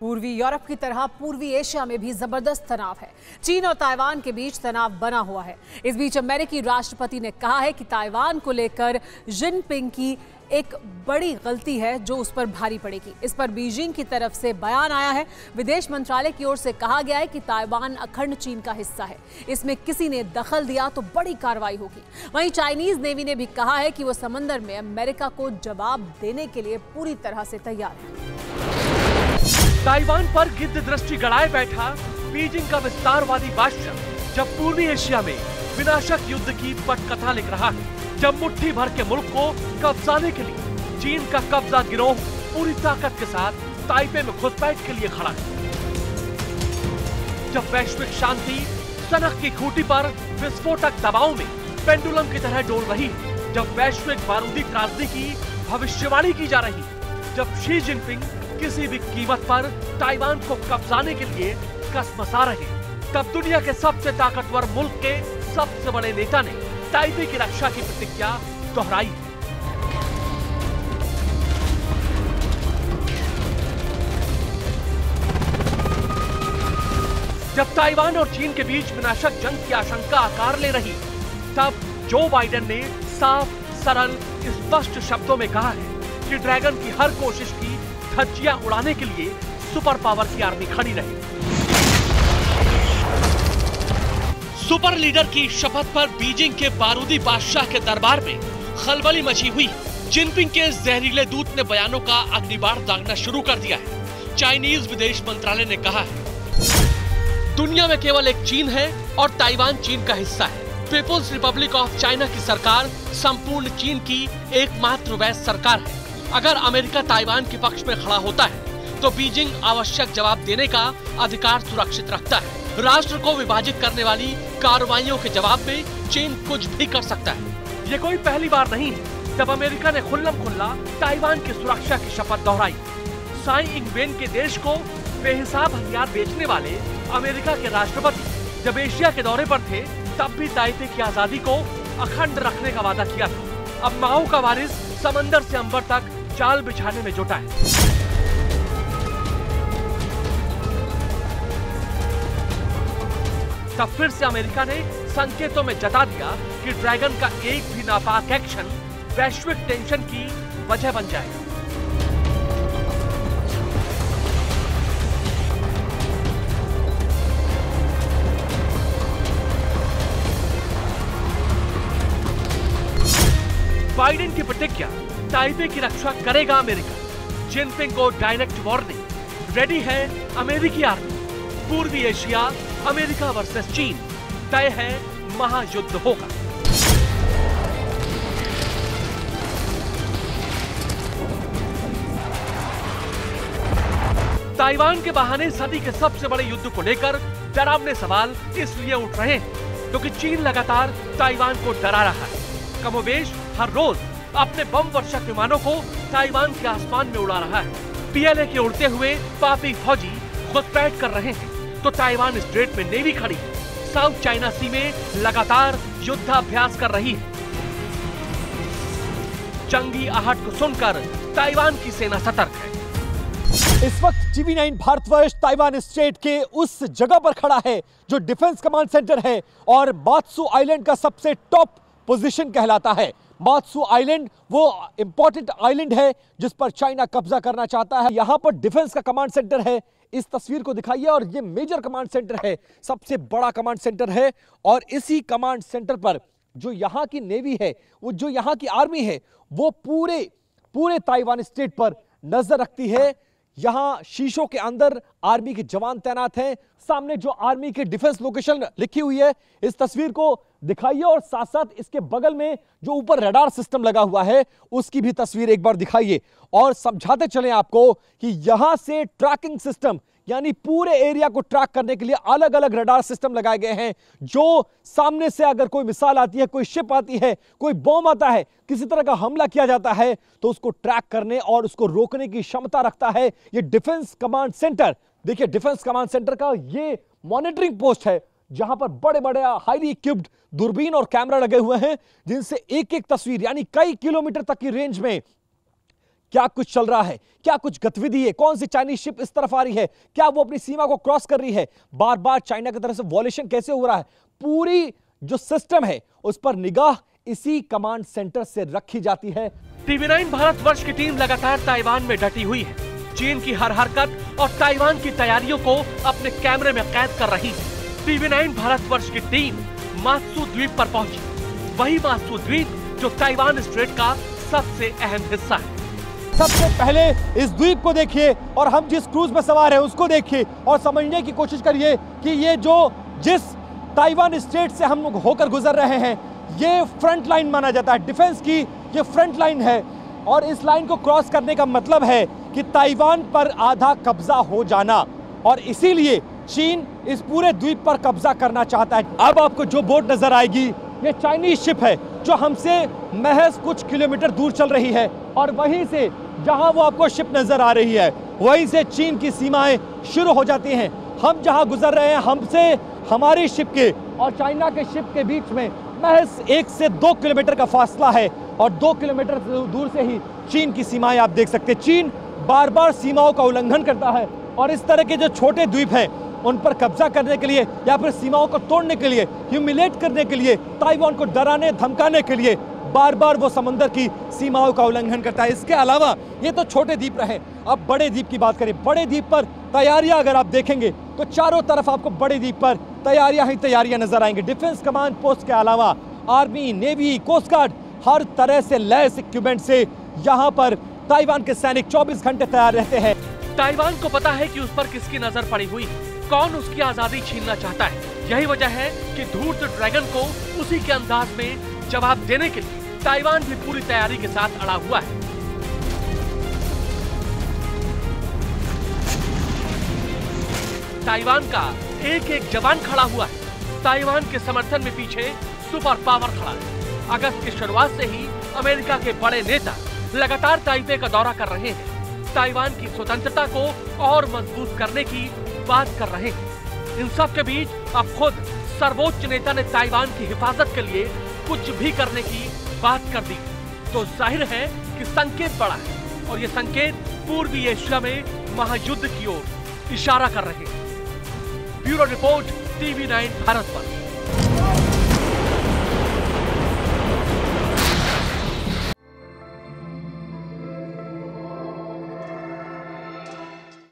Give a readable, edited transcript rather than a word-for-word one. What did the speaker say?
पूर्वी यूरोप की तरह पूर्वी एशिया में भी जबरदस्त तनाव है। चीन और ताइवान के बीच तनाव बना हुआ है। इस बीच अमेरिकी राष्ट्रपति ने कहा है कि ताइवान को लेकर जिनपिंग की एक बड़ी गलती है जो उस पर भारी पड़ेगी। इस पर बीजिंग की तरफ से बयान आया है। विदेश मंत्रालय की ओर से कहा गया है कि ताइवान अखंड चीन का हिस्सा है। इसमें किसी ने दखल दिया तो बड़ी कार्रवाई होगी। वहीं चाइनीज नेवी ने भी कहा है कि वो समंदर में अमेरिका को जवाब देने के लिए पूरी तरह से तैयार है। ताइवान पर गिद्ध दृष्टि गड़ाए बैठा बीजिंग का विस्तारवादी बादशाह जब पूर्वी एशिया में विनाशक युद्ध की पटकथा लिख रहा है, जब मुट्ठी भर के मुल्क को कब्जाने के लिए चीन का कब्जा गिरोह पूरी ताकत के साथ ताइपे में घुसपैठ के लिए खड़ा है, जब वैश्विक शांति सनक की खूंटी पर विस्फोटक दबाव में पेंडुलम की तरह डोल रही है, जब वैश्विक बारूदी त्रासदी की भविष्यवाणी की जा रही है, जब शी जिनपिंग किसी भी कीमत पर ताइवान को कब्जाने के लिए कसमसा रहे, तब दुनिया के सबसे ताकतवर मुल्क के सबसे बड़े नेता ने ताइपे की रक्षा की प्रतिज्ञा दोहराई है। जब ताइवान और चीन के बीच विनाशक जंग की आशंका आकार ले रही, तब जो बाइडेन ने साफ, सरल, स्पष्ट शब्दों में कहा है कि ड्रैगन की हर कोशिश की धज्जियां उड़ाने के लिए सुपर पावर की आर्मी खड़ी रहे। सुपर लीडर की शपथ पर बीजिंग के बारूदी बादशाह के दरबार में खलबली मची हुई। जिनपिंग के जहरीले दूत ने बयानों का अग्निबाण दागना शुरू कर दिया है। चाइनीज विदेश मंत्रालय ने कहा है, दुनिया में केवल एक चीन है और ताइवान चीन का हिस्सा है। पीपुल्स रिपब्लिक ऑफ चाइना की सरकार संपूर्ण चीन की एकमात्र वैध सरकार है। अगर अमेरिका ताइवान के पक्ष में खड़ा होता है तो बीजिंग आवश्यक जवाब देने का अधिकार सुरक्षित रखता है। राष्ट्र को विभाजित करने वाली कार्रवाइयों के जवाब में चीन कुछ भी कर सकता है। ये कोई पहली बार नहीं है जब अमेरिका ने खुल्लम खुल्ला ताइवान की सुरक्षा की शपथ दोहराई। साई इंगवेन के देश को बेहिसाब हथियार बेचने वाले अमेरिका के राष्ट्रपति जब एशिया के दौरे पर थे, तब भी ताइपे की आजादी को अखंड रखने का वादा किया था। अब माओ का वारिस समंदर से अंबर तक जाल बिछाने में जुटा है। तब फिर से अमेरिका ने संकेतों में जता दिया कि ड्रैगन का एक भी नापाक एक्शन वैश्विक टेंशन की वजह बन जाएगा। बाइडेन की प्रतिज्ञा, ताइपे की रक्षा करेगा अमेरिका। जिनपिंग को डायरेक्ट वार्निंग, रेडी है अमेरिकी आर्मी। पूर्वी एशिया अमेरिका वर्सेस चीन, तय है महायुद्ध होगा। ताइवान के बहाने सदी के सबसे बड़े युद्ध को लेकर डरावने सवाल इसलिए उठ रहे हैं क्योंकि चीन लगातार ताइवान को डरा रहा है। कमोबेश हर रोज अपने बम वर्षक विमानों को ताइवान के आसमान में उड़ा रहा है। पीएलए के उड़ते हुए पापी फौजी घुसपैठ कर रहे हैं तो ताइवान स्ट्रेट में नेवी खड़ी साउथ चाइना सी में लगातार युद्धाभ्यास कर रही है। जंगी आहट को सुनकर ताइवान की सेना सतर्क है। इस वक्त टीवी9 भारतवर्ष ताइवान स्टेट के उस जगह पर खड़ा है जो डिफेंस कमांड सेंटर है और मात्सु आइलैंड का सबसे टॉप पोजीशन कहलाता है। मात्सु आइलैंड वो इंपॉर्टेंट आइलैंड है जिस पर चाइना कब्जा करना चाहता है। यहां पर डिफेंस का कमांड सेंटर है। इस तस्वीर को दिखाइए और ये मेजर कमांड सेंटर है, सबसे बड़ा कमांड सेंटर है। और इसी कमांड सेंटर पर जो यहां की नेवी है, वो जो यहां की आर्मी है, वो पूरे ताइवान स्टेट पर नजर रखती है। यहां शीशों के अंदर आर्मी के जवान तैनात हैं। सामने जो आर्मी के डिफेंस लोकेशन लिखी हुई है, इस तस्वीर को दिखाइए और साथ साथ इसके बगल में जो ऊपर रडार सिस्टम लगा हुआ है उसकी भी तस्वीर एक बार दिखाइए और समझाते चलें आपको कि यहां से ट्रैकिंग सिस्टम यानी पूरे एरिया को ट्रैक करने के लिए अलग अलग रडार सिस्टम लगाए गए हैं जो सामने से अगर कोई मिसाइल आती है, कोई शिप आती है, कोई बॉम्ब आता है, किसी तरह का हमला किया जाता है तो उसको ट्रैक करने और उसको रोकने की क्षमता रखता है ये डिफेंस कमांड सेंटर। देखिए, डिफेंस कमांड सेंटर का ये मॉनिटरिंग पोस्ट है जहां पर बड़े बड़े हाईली इक्विप्ड दूरबीन और कैमरा लगे हुए हैं जिनसे एक एक तस्वीर यानी कई किलोमीटर तक की रेंज में क्या कुछ चल रहा है, क्या कुछ गतिविधि है, कौन सी चाइनीज शिप इस तरफ आ रही है, क्या वो अपनी सीमा को क्रॉस कर रही है, बार बार चाइना की तरफ से वॉल्यूशन कैसे हो रहा है, पूरी जो सिस्टम है उस पर निगाह इसी कमांड सेंटर से रखी जाती है। TV9 भारतवर्ष की टीम लगातार ताइवान में डटी हुई है। चीन की हर हरकत और ताइवान की तैयारियों को अपने कैमरे में कैद कर रही है। TV9 भारतवर्ष की टीम मात्सू द्वीप पर पहुंची, वही मात्सू द्वीप जो ताइवान स्ट्रेट का सबसे अहम हिस्सा है। सबसे पहले इस द्वीप को देखिए और हम जिस क्रूज में सवार हैं उसको देखिए और समझने की कोशिश करिए कि ये जिस ताइवान स्टेट से हम लोग होकर गुजर रहे हैं, ये फ्रंट लाइन माना जाता है, डिफेंस की ये फ्रंट लाइन है। और इस लाइन को क्रॉस करने का मतलब है कि ताइवान पर आधा कब्जा हो जाना, और इसीलिए चीन इस पूरे द्वीप पर कब्जा करना चाहता है। अब आपको जो बोट नजर आएगी ये चाइनीज शिप है जो हमसे महज कुछ किलोमीटर दूर चल रही है, और वहीं से जहां वो आपको शिप नजर आ रही है वहीं से चीन की सीमाएं शुरू हो जाती हैं। हम जहां गुजर रहे हैं, हमसे हमारी शिप के और चाइना के शिप के बीच में महज 1 से 2 किलोमीटर का फासला है, और 2 किलोमीटर दूर से ही चीन की सीमाएं आप देख सकते हैं। चीन बार बार सीमाओं का उल्लंघन करता है, और इस तरह के जो छोटे द्वीप हैं उन पर कब्जा करने के लिए या फिर सीमाओं को तोड़ने के लिए, ह्यूमिलेट करने के लिए, ताइवान को डराने धमकाने के लिए बार बार वो समंदर की सीमाओं का उल्लंघन करता है। इसके अलावा ये तो छोटे द्वीप रहे, अब बड़े द्वीप की बात करें। बड़े द्वीप पर तैयारियां अगर आप देखेंगे तो चारों तरफ आपको बड़े द्वीप पर तैयारियां ही तैयारियां नजर आएंगी। डिफेंस कमांड पोस्ट के अलावा आर्मी, नेवी, कोस्ट गार्ड, हर तरह से लैस इक्विपमेंट से यहाँ पर ताइवान के सैनिक 24 घंटे तैयार रहते हैं। ताइवान को पता है कि उस पर किसकी नजर पड़ी हुई है, कौन उसकी आजादी छीनना चाहता है। यही वजह है कि धूर्त ड्रैगन को उसी के अंदाज में जवाब देने के लिए ताइवान भी पूरी तैयारी के साथ अड़ा हुआ है। ताइवान का एक एक जवान खड़ा हुआ है। ताइवान के समर्थन में पीछे सुपर पावर खड़ा है। अगस्त की शुरुआत से ही अमेरिका के बड़े नेता लगातार ताइपे का दौरा कर रहे हैं। ताइवान की स्वतंत्रता को और मजबूत करने की बात कर रहे हैं। इन सब के बीच अब खुद सर्वोच्च नेता ने ताइवान की हिफाजत के लिए कुछ भी करने की बात कर दी, तो जाहिर है कि संकेत बड़ा है, और ये संकेत पूर्वी एशिया में महायुद्ध की ओर इशारा कर रहे हैं। ब्यूरो रिपोर्ट TV9 भारत पर।